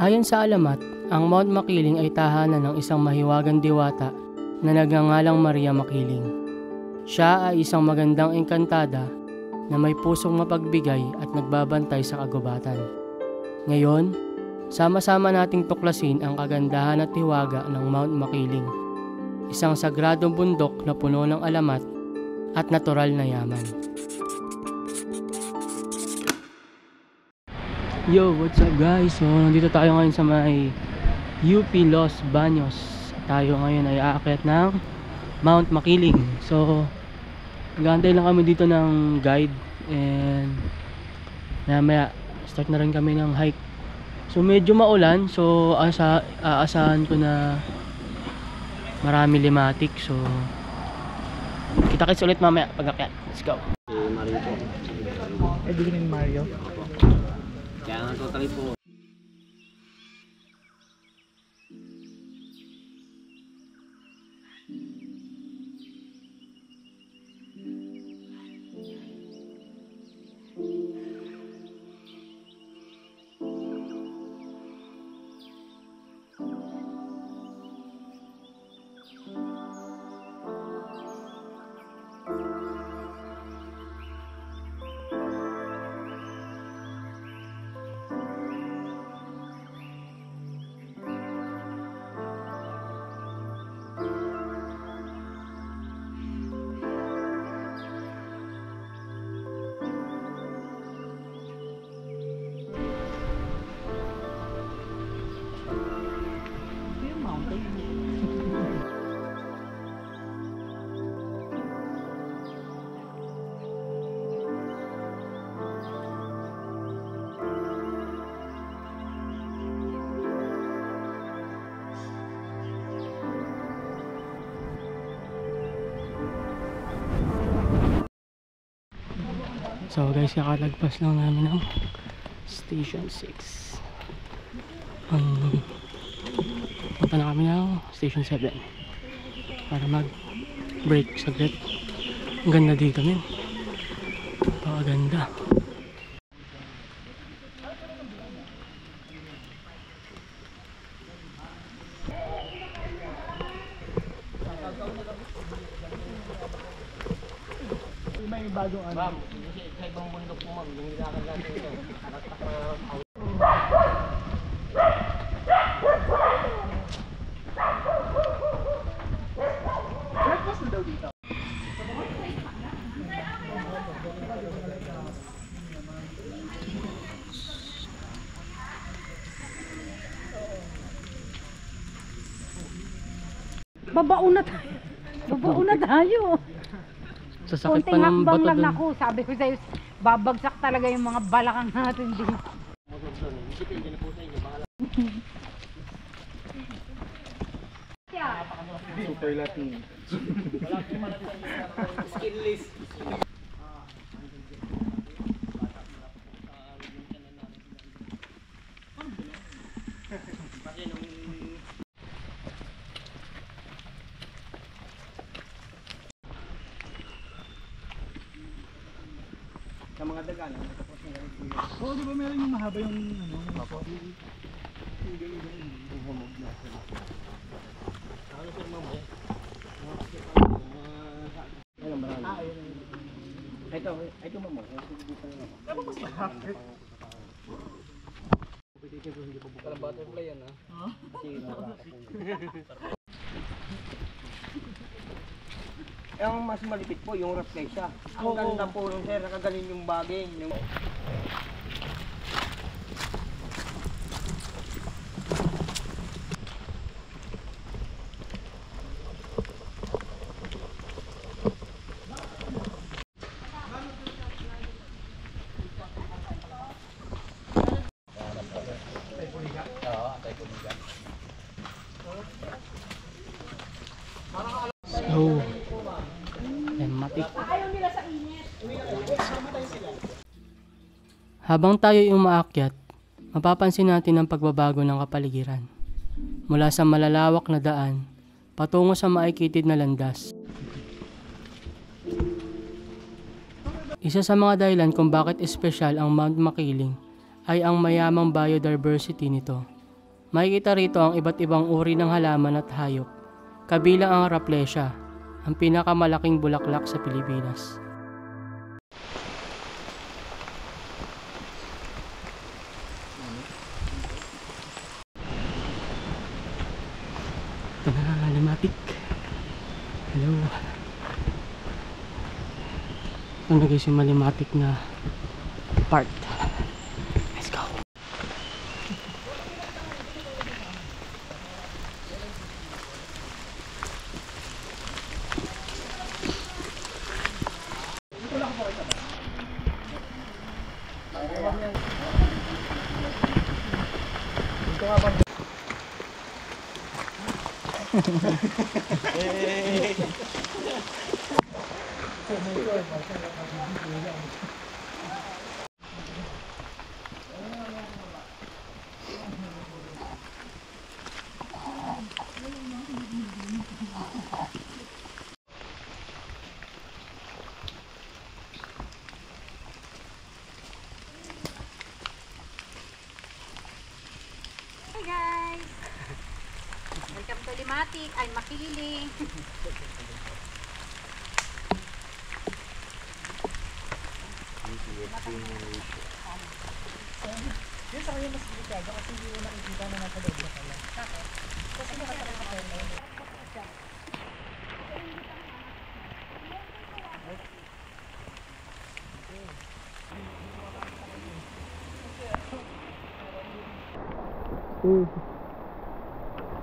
Ayon sa alamat, ang Mount Makiling ay tahanan ng isang mahiwagang diwata na nagngangalang Maria Makiling. Siya ay isang magandang engkantada na may pusong mapagbigay at nagbabantay sa kagubatan. Ngayon, sama-sama nating tuklasin ang kagandahan at hiwaga ng Mount Makiling, isang sagradong bundok na puno ng alamat at natural na yaman. Yo, what's up guys? So, nandito tayo ngayon sa may UP Los Baños. Tayo ngayon ay aakyat ng Mount Makiling. So, nag-aantay lang kami dito ng guide and maya start na rin kami ng hike. So, medyo maulan. So, aasahan ko na marami limatik. So, kita-kits ulit mamaya pag-akyat. Let's go. Mario po. Dito ni Mario. Kaya nga totally po. So guys, kakalagpas lang namin ng Station 6. Punta na kami ng Station 7 para mag break saglit. Ang ganda dito men. Napakaganda. May bagong ano. Sa ibang bundok po ma'am, yung nilakad natin ito. Nakastak na breakfast na daw dito. Babaon na tayo. Babaon na tayo. Sasakit pa konting ng hakbang bato lang dun. ako. Sabi ko sa'yo, babagsak talaga yung mga balakang natin dito. Super Latin. Skinless. Sa mga daga na tapos na rin. Oo, di ba meron yung mahaba yung ano, yung Apo. Humog na sila. Ano sir ma'am eh? Ayun, marami. Ito ma'am. ano mas mahapit? Parang butterfly yan ha? Kasi ang mas malipit po yung rafflesia. Ang ganda po nung sir, nakagaling yung bagay. So, matik. Habang tayo yung umaakyat, mapapansin natin ang pagbabago ng kapaligiran. Mula sa malalawak na daan, patungo sa maikitid na landas. Isa sa mga dahilan kung bakit espesyal ang Mount Makiling ay ang mayamang biodiversity nito. Makikita rito ang iba't ibang uri ng halaman at hayop, kabilang ang Rafflesia, ang pinakamalaking bulaklak sa Pilipinas. Ito na, Limatic. Hello. Ito na guys yung Malimatic na part. Let's go. Hi guys! Welcome to Limatic. Ay, Makiling.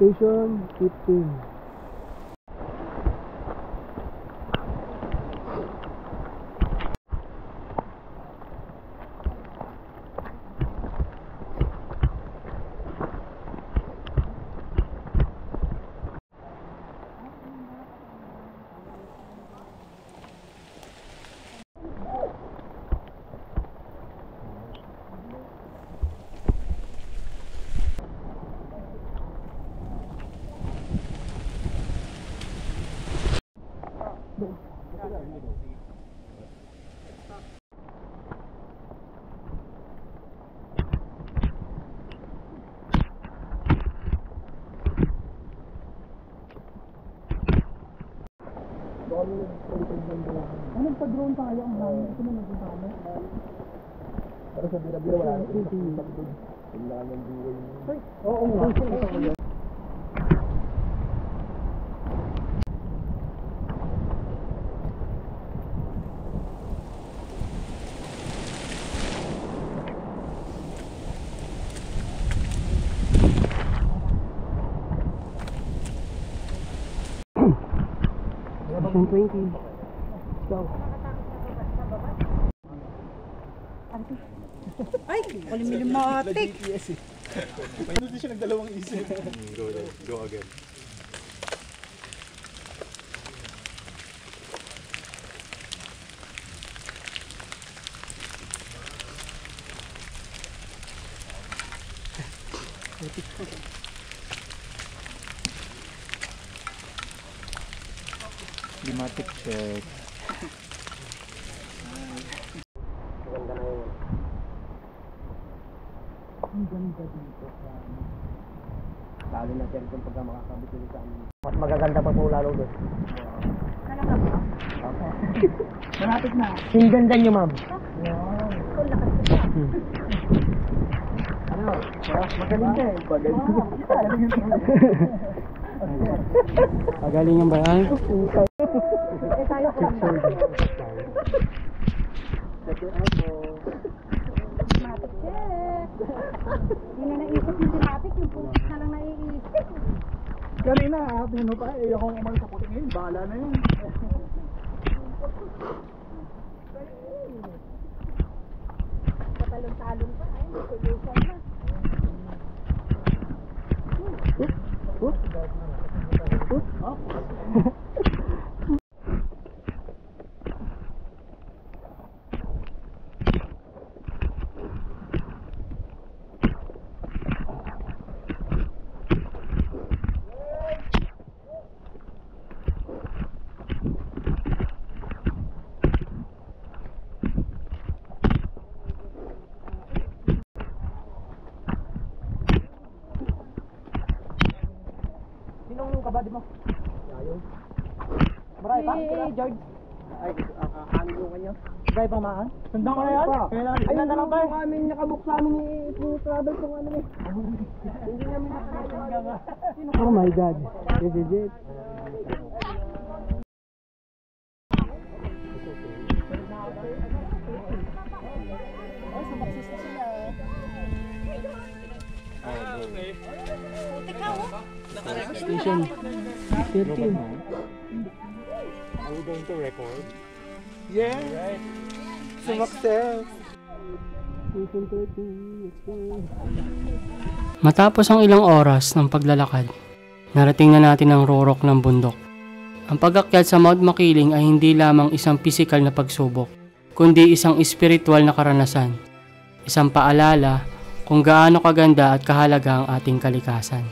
Station 15. Anong pa-drone tayo ang hangin? Ito na nagpunta kami. Pero sa bira-bira wala na. Wala ng buhay. Oo nga. Station 20. Go. Ay, Limatic. GPS eh. Hindi siya nagdalawang isip. Go again. Limatic check. Maganda na yun. Ang ganda dito. Lalo na sir kung pagka makakabit ulit sa amin. Mas magaganda pa po lalo doon. Malapit na. Yung ganda nyo, ma'am. Ano? Magaling ka eh. Pagaling yung bayan. Limatic check. Hindi na naisip yung Limatic, yung pulis na lang naiisip. Kanina, ano pa eh. Ako umalis sa puti ngayon. Bahala na yun. Patalon-talon pa. Ay, solution na. mo. Ayaw. Maray pa? George. Ay, hangin yung kanya. Gaya pang maan? Sundang ko na yan? Ayun na lang ba? Yung aming nakabook sa amin ni travel kung ano eh. Hindi namin nakakagawa. Oh my God. This is it. Station 13. Are we going to record? Yeah. Right. Sumakses. Station 13. Let's go. Matapos ang ilang oras ng paglalakad, narating na natin ang rorok ng bundok. Ang pag-akyat sa Mount Makiling ay hindi lamang isang pisikal na pagsubok, kundi isang espiritual na karanasan. Isang paalala kung gaano kaganda at kahalaga ang ating kalikasan.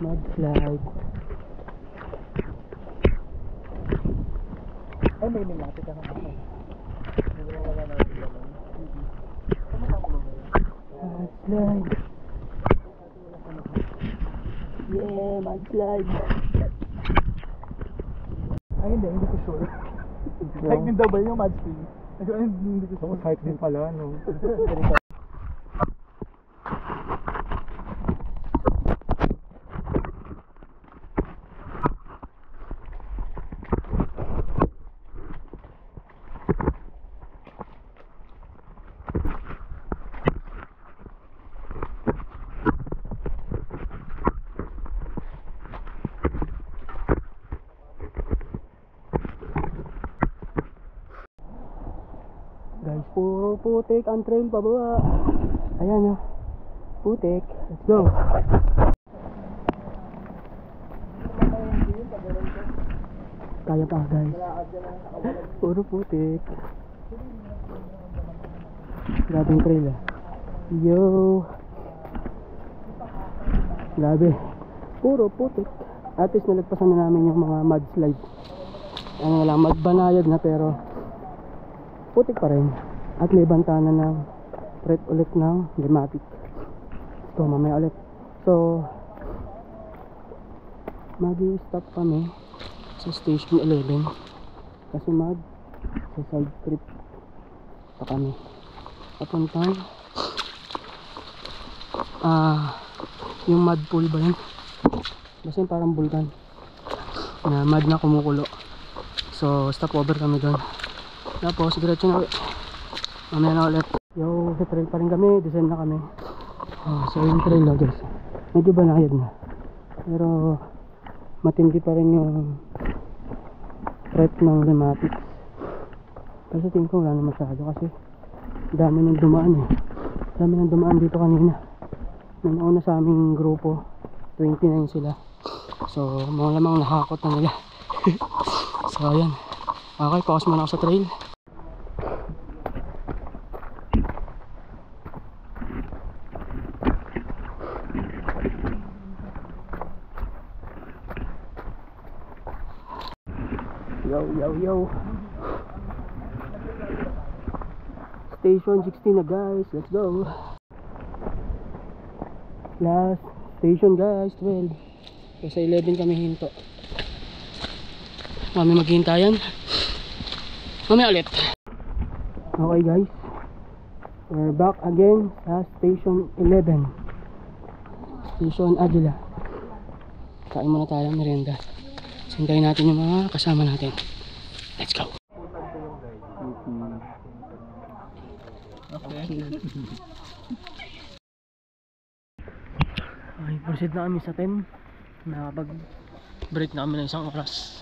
Mudslide. Ay, may lumapit ka naman. Mudslide. Yeah, mudslide. Ay, hindi ko sure. Hike din daw ba yung mud spring? Ay, hindi ko sure. Hike din pala, no? Guys, puro putik ang trail pababa. Ayan o. Putik. Let's go. Kaya pa guys. Puro putik. Grabe yung trail ah. Yo. Grabe. Puro putik. At least nalagpasan na namin yung mga mudslide. Ano na lang, magbanayad na pero putik pa rin. At may bantana ng threat ulit ng Dematic. So mamaya ulit. So mag-i-stop kami sa station 11 kasi sa side trip pa kami papuntang yung mud pool ba yun? Basta yung parang bulkan na mud na kumukulo. So stop over kami doon. Tapos diretso na ulit. Mamaya na ulit. Yo, sa trail pa rin kami. Descend na kami. So yung trail na guys, medyo banayad na. Pero matindi pa rin yung threat ng Dematic. Kasi tingin ko wala na masyado kasi dami nang dumaan eh. Dami nang dumaan dito kanina. May nauna sa aming grupo, 29 sila. So mga lamang nakakot na nila. So ayan. Okay, pause muna ako sa trail. Yo. Station 16 na guys, let's go. Last station guys, 12. So sa 11 kami hinto. Kami maghintayan. Mamaya ulit. Okay guys, we're back again sa station 11. Station Aguila. Kain muna tayo ng merienda. Sintayin natin yung mga kasama natin. Let's go! Okay, proceed na kami sa 10. Nakapag-break na kami ng isang oras.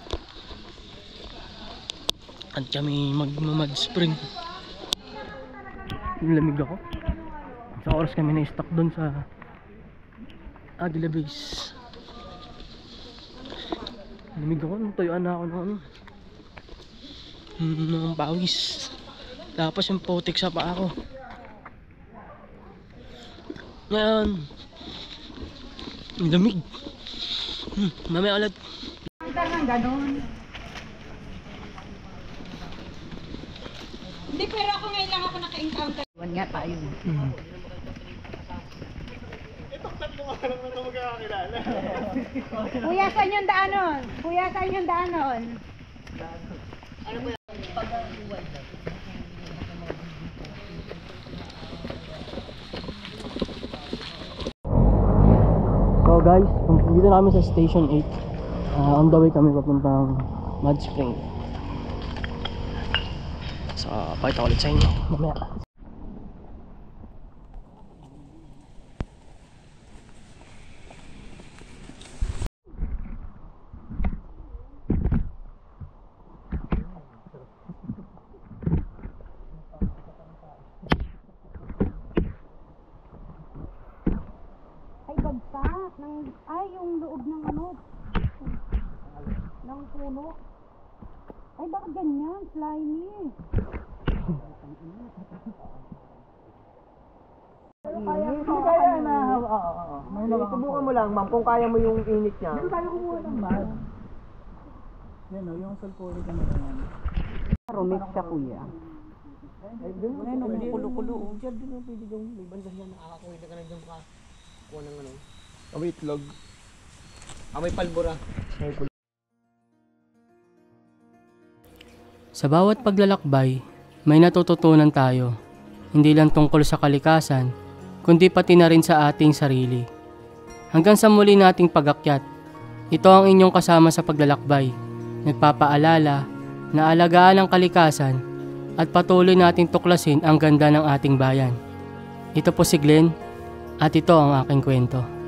At kami mag spring. Lamig ako. Isang oras kami na-stuck doon sa Aguila Base. Lamig ako, natuyuan na ako ng pawis. Tapos yung putik sa paa ko. Ngayon, ang lamig. Mamaya ulit. Kita ng ganun. Hindi, pero ako ngayon lang ako naka-encounter. Iwan nga tayo. Kuya, saan yung daanon? Kuya, saan yung daanon? So guys, dito na kami sa Station 8. On the way kami papuntang Mud Spring. So, pakita ko ulit sa inyo mamaya. Ay, bagsak. Ay, yung loob ng ano. Ng puno. Ay, bakit ganyan? Slimy. Hindi kaya na. Subukan mo lang, ma'am, kung kaya mo yung init niya. Hindi tayo kumuha ng mahal. Yan o, yung sulfuric ano yan. Rumik siya, kuya. Kulo-kulo. Diyan din ang pwede yung may banda niya nakakakuha na ka na dyan kuha ng ano. Itlog. May palbura. Sa bawat paglalakbay, may natututunan tayo. Hindi lang tungkol sa kalikasan, kundi pati na rin sa ating sarili. Hanggang sa muli nating pag-akyat, ito ang inyong kasama sa paglalakbay. Nagpapaalala na alagaan ang kalikasan at patuloy nating tuklasin ang ganda ng ating bayan. Ito po si Glenn at ito ang aking kwento.